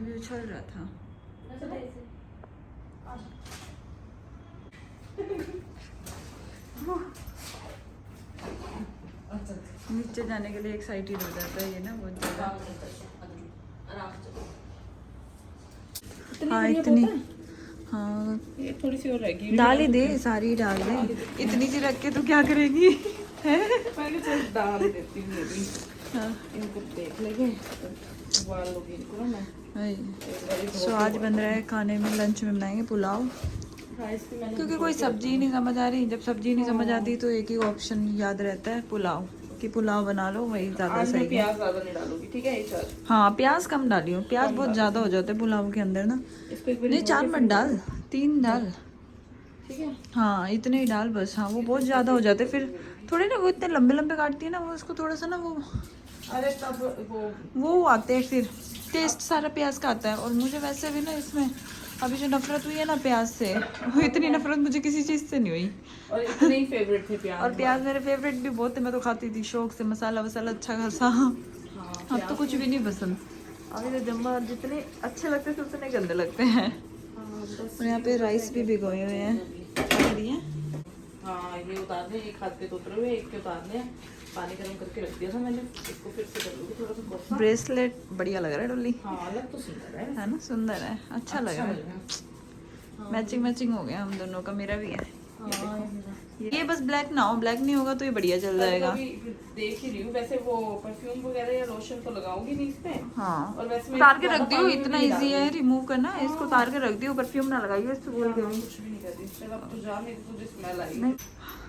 भी उछल रहा था। नीचे जाने के लिए एक्साइटेड हो जाता है ये ना बहुत ज़्यादा। हाँ इतनी, हाँ ये थोड़ी सी और रहेगी, डाल ही दे, सारी डाल दे। इतनी सी रख के तू क्या करेगी? पहले चल डाल देती हूँ ये भी। हाँ इनको देख लेंगे, उबाल लूँगी इनको ना मैं। सो आज बन रहा है खाने में, लंच में बनाएंगे पुलाव, राइस भी मैंने क्योंकि कोई सब्जी ही नहीं समझ आ रही। जब सब्जी नहीं समझ आती तो एक ही ऑप्शन याद रहता है पुलाव, कि पुलाव बना लो, वही ज़्यादा आज सही मैं है। प्याज ज़्यादा नहीं डालूंगी, ठीक है इस बार। हाँ प्याज कम डालियो, प्याज बहुत ज़्यादा हो जाते हैं पुलाव के अंदर ना। इसको एक बार नहीं 4 मत डाल, 3 डाल। ठीक है। हाँ इतने ही डाल बस। हाँ वो बहुत ज़्यादा हो जाते फिर थोड़े ना, वो इतने लंबे लंबे काटती है ना, वो उसको थोड़ा सा ना अरे तब वो आते हैं फिर, टेस्ट सारा प्याज का आता है। और मुझे वैसे भी ना इसमें अभी जो नफरत हुई है ना प्याज से, वो इतनी नफरत मुझे किसी चीज़ से नहीं हुई। और इतने ही फेवरेट थे प्याज। और प्याज मेरे फेवरेट भी बहुत थे, मैं तो खाती थी शौक से, मसाला वसाला अच्छा खासा। अब तो कुछ भी नहीं पसंद। अभी तो जम्मा जितने अच्छे लगते थे उतने गंदे लगते हैं। और यहाँ पे राइस भी भिगोए हुए हैं। हाँ ये उतार दे, एक हाथ के तो उतरे हुए, एक के उतारने हैं। पानी गर्म करके रख दिया था मैंने, इसको फिर से कर लूँगी थोड़ा सा कोसा। ब्रेसलेट बढ़िया लग रहा है डोली, हाँ अलग तो सुंदर है ना, सुंदर है, अच्छा लग रहा है। मैचिंग मैचिंग हो गया हम दोनों का, मेरा भी है। ये बस ब्लैक ना हो, ब्लैक नहीं होगा तो ये बढ़िया चल जाएगा। देख ही रही हूँ, वैसे वो परफ्यूम वगैरह या लोशन तो लगाऊंगी नहीं इसमें। हाँ और वैसे उतार के रख दियो, इतना इजी है रिमूव करना। इसको उतार के रख दियो, परफ्यूम ना लगाइयो इससे बोल के। कुछ भी नहीं कर रही, चल अब तो जा, मेरी तुझे स्मेल आई।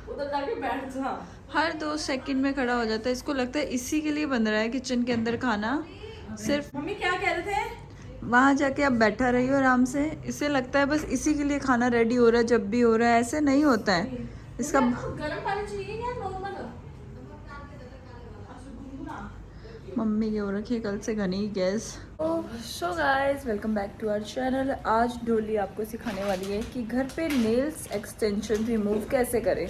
उधर जाके बैठ जा। हर 2 सेकंड में खड़ा हो जाता है। इसको लगता है इसी के लिए बन रहा है किचन के अंदर खाना, सिर्फ मम्मी क्या कह रहे थे? वहाँ जाके आप बैठा रहिए आराम से। इसे लगता है बस इसी के लिए खाना रेडी हो रहा है, जब भी हो रहा है। ऐसे नहीं होता है इसका। गर्म पानी चाहिए या नॉर्मल? मम्मी की हो रखी है कल से घनी गैस। So guys welcome back to our channel. आज डोली आपको सिखाने वाली है कि घर पे नेल्स एक्सटेंशन रिमूव कैसे करें,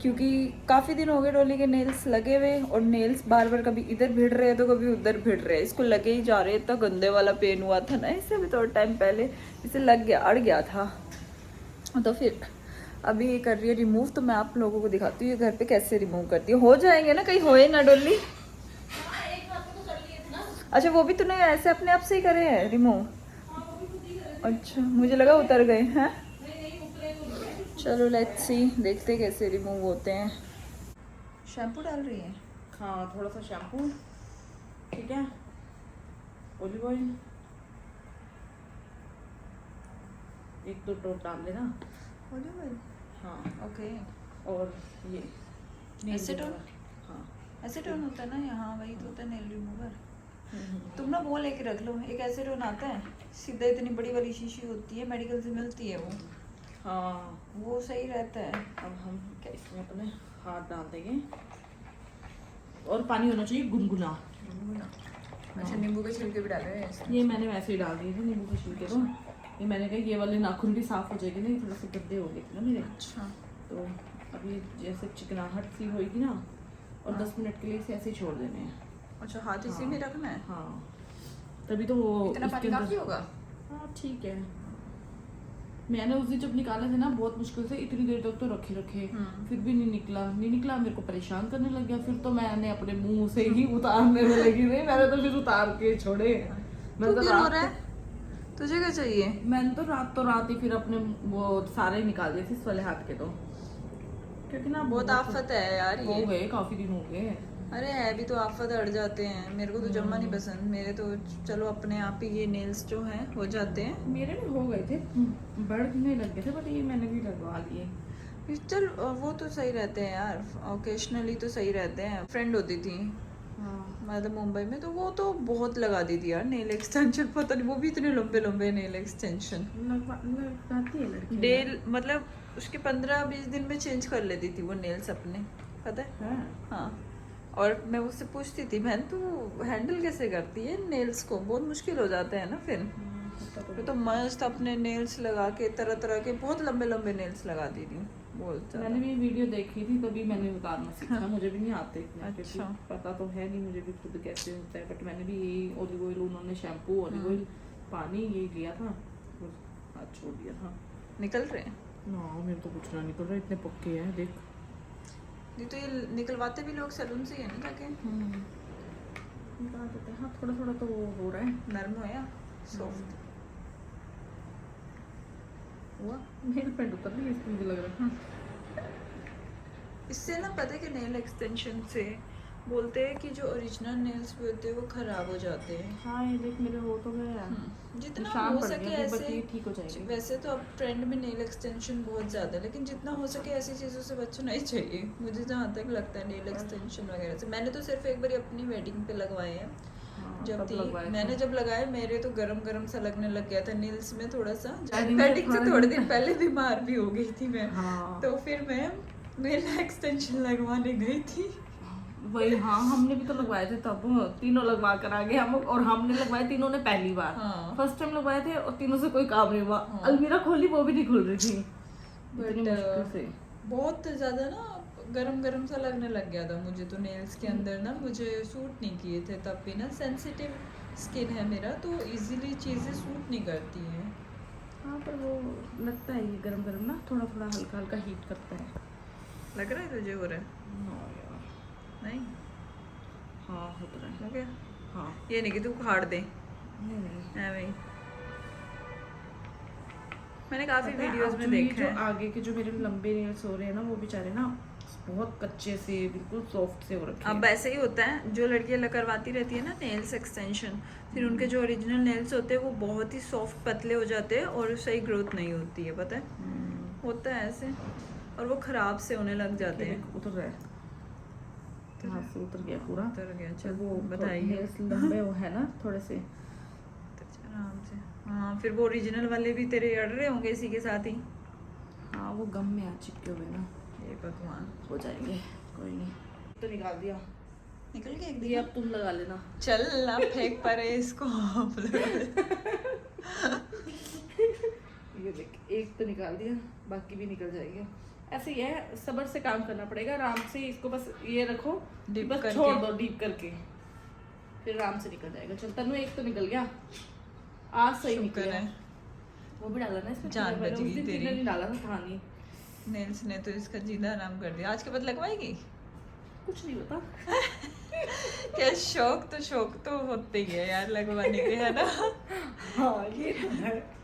क्योंकि काफ़ी दिन हो गए डोली के नेल्स लगे हुए, और नेल्स बार बार कभी इधर भिड़ रहे हैं तो कभी उधर भिड़ रहे हैं। इसको लगे ही जा रहे हैं। इतना गंदे वाला पेन हुआ था ना इससे भी थोड़ा टाइम पहले, इसे लग गया, अड़ गया था। तो फिर अभी ये कर रही है रिमूव। तो मैं आप लोगों को दिखाती हूँ ये घर पे कैसे रिमूव करती है। हो जाएंगे ना, कहीं होए ना डोली। अच्छा वो भी तूने ऐसे अपने आप से ही करे हैं रिमूव? अच्छा मुझे लगा उतर गए हैं। चलो लेट्स सी, देखते कैसे रिमूव होते हैं। शैम्पू डाल रही है? हाँ थोड़ा सा शैम्पू, ठीक है, ऑलिव ऑयल, 1-2 ड्रॉप डाल देना ऑलिव ऑयल? हाँ ओके। और ये एसीटोन? हाँ एसीटोन होता है ना यहाँ, वही तो होता है नेल रिमूवर। तुम ना वो लेके रख लो, एक एसीटोन आता है सीधा, इतनी बड़ी वाली शीशी होती है, मेडिकल से मिलती है वो। हाँ वो सही रहता है। अब हम क्या इसमें अपने हाथ डाल देंगे, और पानी होना चाहिए गुनगुना। अच्छा नींबू के छिलके भी डाले हैं इसमें? ये मैंने वैसे ही डाल दिए थे नींबू के छिलके। तो ये मैंने कहा ये वाले नाखून भी साफ हो जाएंगे ना, थोड़ा सा गद्दे हो गए थे ना मेरे। अच्छा तो अभी जैसे चिकनाहट सी होगी ना, और 10 मिनट के लिए इसे ऐसे ही छोड़ देने हैं। अच्छा हाथ इसी में रखना है? हाँ तभी तो वो इतना पानी काफी होगा? हाँ ठीक है। मैंने उस दिन जब निकाले थे ना, बहुत मुश्किल से इतनी देर तक तो रखे फिर भी नहीं निकला। मेरे को परेशान करने लग गया। फिर तो मैंने अपने मुंह से ही उतारने में लगी रही। मैंने तो फिर उतार के छोड़े। तू क्यों रो रहा है? तुझे क्या चाहिए? मैंने तो रात ही फिर अपने वो सारे निकाल दिए थे इस वाले हाथ के, तो क्योंकि ना बहुत आफत है यार ये। हो गए, काफी दिन हो गए। अरे है भी तो आफत, अड़ जाते हैं। मेरे को तो जम्मा नहीं पसंद। मेरे तो चलो अपने आप ही ये नेल्स जो हैं हो जाते हैं। मेरे भी हो गए थे, बढ़ने लग गए थे, बट ये मैंने भी लगवा लिए। चल वो तो सही रहते हैं यार, ओकेशनली तो सही रहते हैं। फ्रेंड होती थी मतलब मुंबई में, तो वो तो बहुत लगा दी थी यार नेल एक्सटेंशन। पता नहीं वो भी इतने लंबे लंबे नेल एक्सटेंशन लगाती है लड़की डेल, मतलब उसके 15-20 दिन में चेंज कर लेती थी वो नेल्स अपने, पता है? हाँ और मैं उससे पूछती थी बहन तू हैंडल कैसे करती है नेल्स को, बहुत मुश्किल हो जाता है ना फिर। तो मस्त अपने नेल्स लगा के तरह तरह के बहुत लंबे लंबे नेल्स लगा दी थी बोलता। मैंने भी वीडियो देखी थी, तभी मैंने उतारना सीखा। मुझे भी नहीं आते इतने, अच्छा पता तो है नहीं मुझे भी खुद कैसे होता है। बट मैंने भी यही ऑलिव ऑयल, उन्होंने शैम्पू, ऑलिव ऑयल पानी ये लिया था, बस हाथ छोड़ दिया था। निकल रहे हैं? ना मेरे तो कुछ ना निकल रहा, इतने पक्के हैं देख। नहीं तो ये निकलवाते भी लोग सैलून से ही है ना जाके। निकाल देते हैं। हाँ थोड़ा थोड़ा तो वो हो रहा है। नरम हो या सॉफ्ट हुआ नेल पेंट उतर रही है इसकी, मुझे लग रहा है। इससे ना पता है कि नेल एक्सटेंशन से बोलते हैं कि जो ओरिजिनल नेल्स भी होते हैं वो खराब हो जाते हैं। हाँ ये देख मेरे हो तो गए यार, जितना निशान हो पड़ सके गया, बस ऐसे। ये ठीक हो जाएंगे। वैसे तो अब ट्रेंड में नेल एक्सटेंशन बहुत ज़्यादा है, लेकिन जितना हो सके ऐसी चीज़ों से बचना ही चाहिए मुझे जहाँ तक लगता है। नेल एक्सटेंशन वगैरह से मैंने तो सिर्फ एक बार अपनी वेडिंग पे लगवाए हैं। हाँ, जब तब थी लगवाए मैंने थे। जब लगाए मेरे तो गरम गरम सा लगने लग गया था नेल्स में थोड़ा सा। Wedding वेडिंग से से थोड़े दिन पहले बीमार भी हो गई थी मैं। हाँ तो फिर मैं नेल एक्सटेंशन लगवाने गई थी। वही। हाँ हमने भी तो लगवाए थे तब, तीनों लगवा कर आ गए हम, और हमने लगवाए तीनों ने पहली बार। हाँ। फर्स्ट टाइम लगवाए थे और तीनों से कोई काम नहीं हुआ। हाँ। अलमीरा खोली वो भी नहीं खुल रही थी, इतनी बट मुश्किल से। बहुत ज़्यादा ना गरम गरम सा लगने लग गया था मुझे तो नेल्स के अंदर ना। मुझे सूट नहीं किए थे तब भी ना। सेंसिटिव स्किन है मेरा तो इजीली चीज़ें सूट नहीं करती हैं। हाँ पर वो लगता है ये गरम गरम ना, थोड़ा थोड़ा हल्का हल्का हीट करता है। लग रहा है तुझे हो रहा है? हाँ यार। नहीं हाँ हो तो रहा है। हो गया? हाँ ये नहीं कि तू उखाड़ दे नहीं नहीं। ऐਵੇਂ ही। मैंने काफ़ी पता है, वीडियोस अब में जो ये देखा जो है। आगे के जो मेरे लंबे नेल्स हो रहे हैं ना, वो बेचारे ना बहुत कच्चे से बिल्कुल सॉफ्ट से हो रखे हैं। अब ऐसे ही होता है, जो लड़कियां करवाती रहती है ना नेल्स एक्सटेंशन, फिर उनके जो ओरिजिनल नेल्स होते हैं वो बहुत ही सॉफ्ट पतले हो जाते हैं और सही ग्रोथ नहीं होती है, पता है? होता है ऐसे, और वो खराब से होने लग जाते हैं। उतर रहा है, हाथ से उतर गया पूरा। उतर गया। चल चल वो बताइए। नेल्स लंबे वो है ना थोड़े से। आराम से। हाँ फिर वो ओरिजिनल वाले भी तेरे अड़ रहे होंगे इसी के साथ ही। हाँ वो गम में आ चिपके हुए ना, ये भगवान। हो जाएंगे कोई नहीं। तो निकाल दिया, निकल गया एक ये दिन। अब तुम लगा लेना। चल ना फेंक परे इसको। ये देख एक तो निकाल दिया, बाकी भी निकल जाएंगे। ऐसे ही है, सब्र से काम करना पड़ेगा, आराम से इसको बस ये रखो, डीप बस करके। छोड़ दो डीप करके, फिर आराम से निकल जाएगा। चल तनु एक तो निकल गया, आज सही शुक्र निकला। है। वो भी डाला ना इसमें, जान मैंने बच उस गई दिन तेरी। तिल नहीं डाला था, था नहीं। नेल्स ने तो इसका जीना आराम कर दिया। आज के बाद लगवाएगी? कुछ नहीं होता। क्या शौक तो होते ही है यार लगवाने के, है ना? हाँ ये तो है।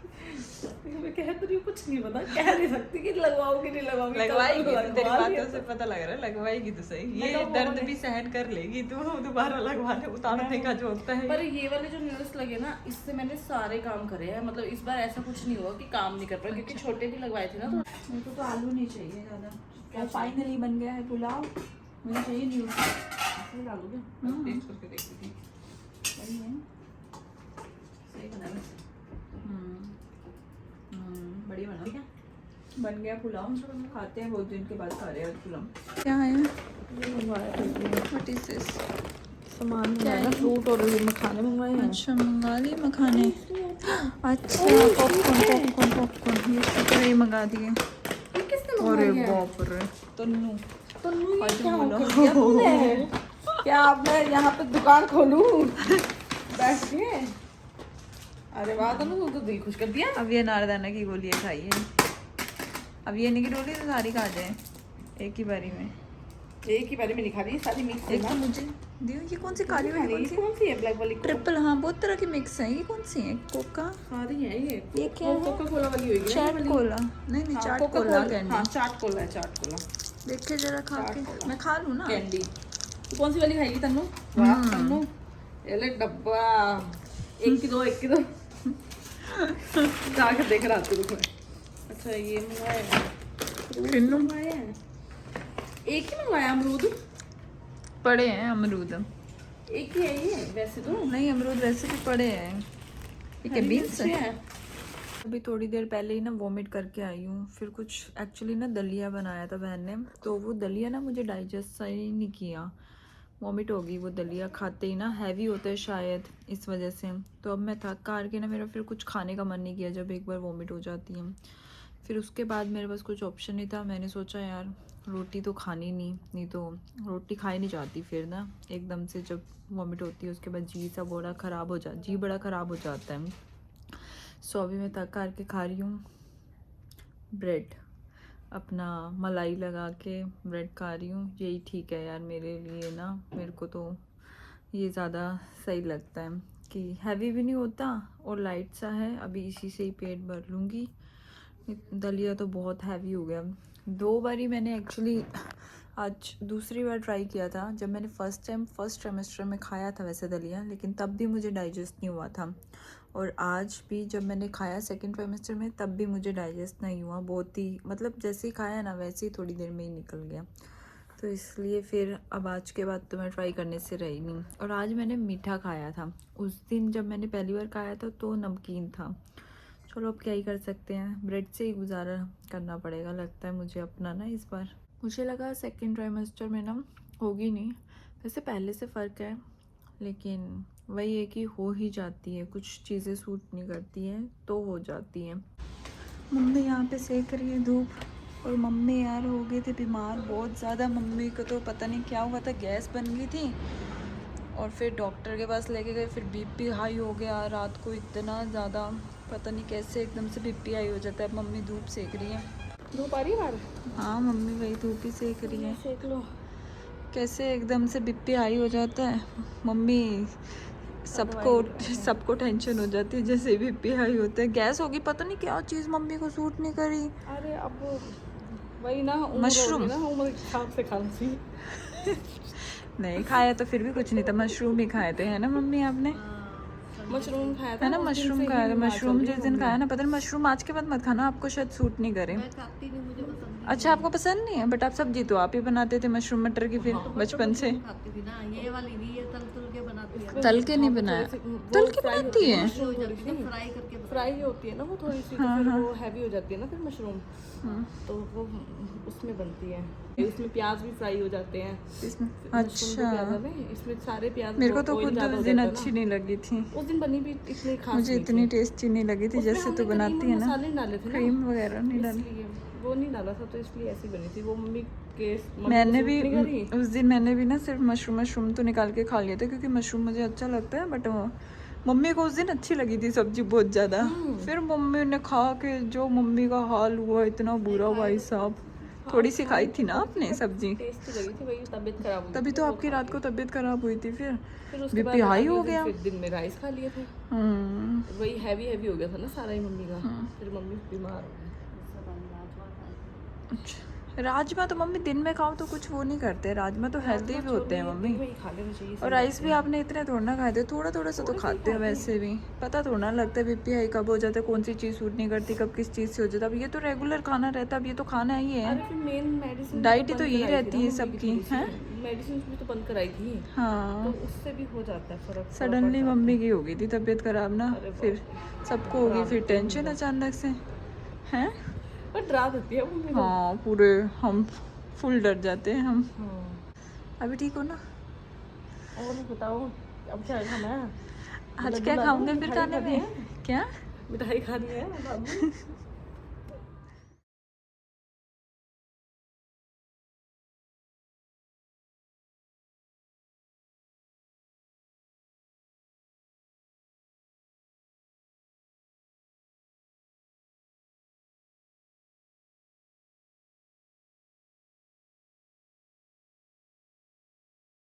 मैं कह तो रही हूँ, कुछ नहीं पता, कह नहीं सकती कि लगवाओगे नहीं लगवाओगे। लगवाएगी तो, तेरी लगवा लिया बातों से पता लग रहा है लगवाएगी तो सही। मैं ये तो दर्द बहुत- भी सहन कर लेगी तू, दोबारा लगवाने उतारने का जो होता है। पर ये वाले जो नेल्स लगे ना, इससे मैंने सारे काम करे हैं। मतलब इस बार ऐसा कुछ नहीं हुआ कि काम नहीं कर पाए, क्योंकि छोटे भी लगवाए थे ना। तो मेरे को तो आलू नहीं चाहिए ज़्यादा। क्या फाइनली बन गया है पुलाव? मुझे चाहिए नहीं उसका। इसमें डालोगे, टेस्ट करके देखती थी। सही है, सही बना है। बढ़िया बना। ठीक है, बन गया पुलाव। खाते हैं, बहुत दिन के बाद खा रहे हैं पुलाव। क्या है? ये मंगवाया था इसलिए। What is this? सामान मंगाया ना, फ्रूट और ये मखाने मंगवाए हैं। अच्छा मंगा लिए मखाने। अच्छा पॉपकॉर्न ये शुक्र है, ये मंगा दिए। ये किसने अरे मंगवाई है? बाप रे तन्नू। तो ये आज क्या बोलो। कर दिया तूने? क्या अब मैं यहाँ पे दुकान खोलूं बैठ के? अरे वाह तनु, तू तो दिल खुश कर दिया। अब ये नारदाना की गोलियां खाई है। अब ये नहीं कि रोटी तो सारी खा जाए एक ही बारी में। एक ही बारे में नहीं खा रही, सारी मिक्स है एक ना। तो मुझे दियो। ये कौन सी काली वाली कौन सी? कौन सी है? ब्लैक वाली ट्रिपल। हाँ बहुत तरह की मिक्स है। ये कौन सी है? कोका? सारी है ये। ये क्या है? कोका कोला वाली होगी ना ये चाट वाली? कोला? नहीं नहीं, हाँ, चाट Coca-Cola, कोला हाँ कैंडी। चाट कोला है, चाट कोला देखे जरा खा चाट के। कोला। मैं खा लूँ ना? कैंडी। तू कौन सी वाली खाएगी तन्नू? वाह तन्नू, ये ले डब्बा। एक की दो जाके देख रहा तू। अच्छा ये मंगवाया है, किन्नू? मंगवाया है, एक ही मंगवाया अमरूद। पड़े हैं अमरूद। एक ही है ये वैसे तो। नहीं अमरूद वैसे भी पड़े हैं। ये क्या हरी बीन्स मिर्ची है? है। अभी थोड़ी देर पहले ही ना वॉमिट करके आई हूँ। फिर कुछ एक्चुअली ना दलिया बनाया था बहन ने, तो वो दलिया ना मुझे डाइजेस्ट सही नहीं किया। वॉमिट हो गई वो दलिया खाते ही ना। हैवी होता है शायद इस वजह से। तो अब मैं थक हार के ना, मेरा फिर कुछ खाने का मन नहीं किया जब एक बार वॉमिट हो जाती है। फिर उसके बाद मेरे पास कुछ ऑप्शन नहीं था। मैंने सोचा यार रोटी तो खानी नहीं तो रोटी खाई नहीं जाती फिर ना एकदम से। जब वॉमिट होती है उसके बाद जी बड़ा ख़राब हो जाता है। सो अभी मैं तक करके खा रही हूँ ब्रेड, अपना मलाई लगा के ब्रेड खा रही हूँ। यही ठीक है यार मेरे लिए ना, मेरे को तो ये ज़्यादा सही लगता है कि हैवी भी नहीं होता और लाइट सा है। अभी इसी से ही पेट भर लूँगी। दलिया तो बहुत हैवी हो गया। 2 बारी मैंने एक्चुअली आज दूसरी बार ट्राई किया था। जब मैंने फर्स्ट ट्राइमेस्टर में खाया था वैसे दलिया, लेकिन तब भी मुझे डाइजेस्ट नहीं हुआ था। और आज भी जब मैंने खाया सेकंड ट्राइमेस्टर में, तब भी मुझे डाइजेस्ट नहीं हुआ। बहुत ही मतलब जैसे ही खाया ना वैसे ही थोड़ी देर में ही निकल गया। तो इसलिए फिर अब आज के बाद तो मैं ट्राई करने से रही नहीं। और आज मैंने मीठा खाया था। उस दिन जब मैंने पहली बार खाया था तो नमकीन था। चलो अब क्या ही कर सकते हैं, ब्रेड से ही गुजारा करना पड़ेगा लगता है मुझे अपना ना इस बार। मुझे लगा सेकंड ट्राइमेस्टर में ना होगी नहीं, वैसे पहले से फ़र्क है, लेकिन वही है कि हो ही जाती है। कुछ चीज़ें सूट नहीं करती हैं तो हो जाती हैं। मम्मी यहाँ पे सेक रही है धूप, और मम्मी यार हो गए थे बीमार बहुत ज़्यादा। मम्मी को तो पता नहीं क्या हुआ था, गैस बन गई थी और फिर डॉक्टर के पास लेके गए। फिर बीपी हाई हो गया रात को इतना ज़्यादा, पता नहीं कैसे एकदम से बीपी हाई हो जाता है। मम्मी धूप सेक रही है। धूप आ रही है बाहर? हाँ मम्मी वही धूप ही सेक रही है। सेक लो। कैसे एकदम से बीपी हाई हो जाता है। मम्मी सबको टेंशन हो जाती है जैसे बीपी हाई होता है। गैस होगी, पता नहीं क्या चीज़ मम्मी को सूट नहीं करी। अरे अब वही ना, मशरूम उम्र के हिसाब से खांसी। नहीं खाया तो फिर भी कुछ नहीं था, मशरूम ही खाए थे है ना मम्मी आपने? मशरूम खाया था है ना, उस दिन मशरूम से ही खाया था। बीमार मशरूम चल रही जिस है दिन मम्मी। खाया ना, पता नहीं मशरूम आज के बाद मत खाना, आपको शायद सूट नहीं करे। मैं खाती नहीं, मुझे पसंद नहीं। अच्छा आपको पसंद नहीं है, बट आप सब्जी तो आप ही बनाते थे मशरूम मटर की फिर बचपन से। खाती थी ना, ये वाली भी ये तल के बनाती है। तल के नहीं बनाया, तल के बनाती है। फ्राई करके फ्राई होती है ना वो थोड़ी सी, तो फिर वो हैवी हो जाती है ना फिर मशरूम, तो वो उसमें बनती है। उसमें प्याज भी फ्राई हो जाते हैं इसमें। मशरूम के अच्छा प्याज में, इसमें सारे प्याज। मेरे को तो oil खुद ज़्यादा हो उस दिन जाता है अच्छी ना। नहीं लगी थी। उस दिन बनी भी इतनी खास मुझे नहीं इतनी थी। टेस्टी नहीं लगी थी उसमें जैसे हमने तू बनाती करीम है ना। मसाले डाले थे ना, क्रीम वगैरह नहीं डाली। इसलिए वो नहीं डाला था, तो इसलिए ऐसी बनी थी वो। मम्मी के मैंने भी उस दिन मैंने भी ना सिर्फ मशरूम तो निकाल के खा लिया था, क्योंकि मशरूम मुझे अच्छा लगता है। बट मम्मी को उस दिन अच्छी लगी थी सब्जी बहुत ज़्यादा। फिर मम्मी ने खा के जो मम्मी का हाल हुआ, इतना बुरा भाई साहब। थोड़ी सी खाई थी ना आपने सब्जी, टेस्टी लगी थी, वही तबीयत खराब हो गई तभी थी, तो वो आपकी खा रात के। को तबीयत खराब हुई थी। फिर उसके बीपी बाद हाई अगले हो दिन गया। फिर दिन में राइस खा लिए थे, वही हैवी हो गया था ना सारा ही मम्मी का। फिर मम्मी बीमार हो गई। अच्छा राजमा तो मम्मी दिन में खाओ तो कुछ वो नहीं करते, राजमा तो हेल्दी भी होते हैं मम्मी। वही खा लेना चाहिए। और राइस भी आपने इतने थोड़ा ना खाए थे, थोड़ा थोड़ा सा तो खाते हो वैसे भी। पता थोड़ा लगता है बीपी हाई कब हो जाता है, कौन सी चीज़ सूट नहीं करती, कब किस चीज़ से हो जाता है। अब ये तो रेगुलर खाना रहता है, अब ये तो खाना ही है। मेन मेडिसिन डाइट ही तो यही रहती है सबकी है। मेडिसिन भी तो बंद कराई थी, हाँ तो उससे भी हो जाता है फर्क। सडनली मम्मी की हो गई थी तबीयत खराब ना, फिर सबको होगी फिर टेंशन अचानक से हैं। पर डरा देती है मम्मी। हाँ पूरे हम फुल डर जाते हैं हम। अभी ठीक हो ना? और बताओ अब क्या खाना है? आज क्या खाऊंगे फिर खाने में? क्या मिठाई खानी है?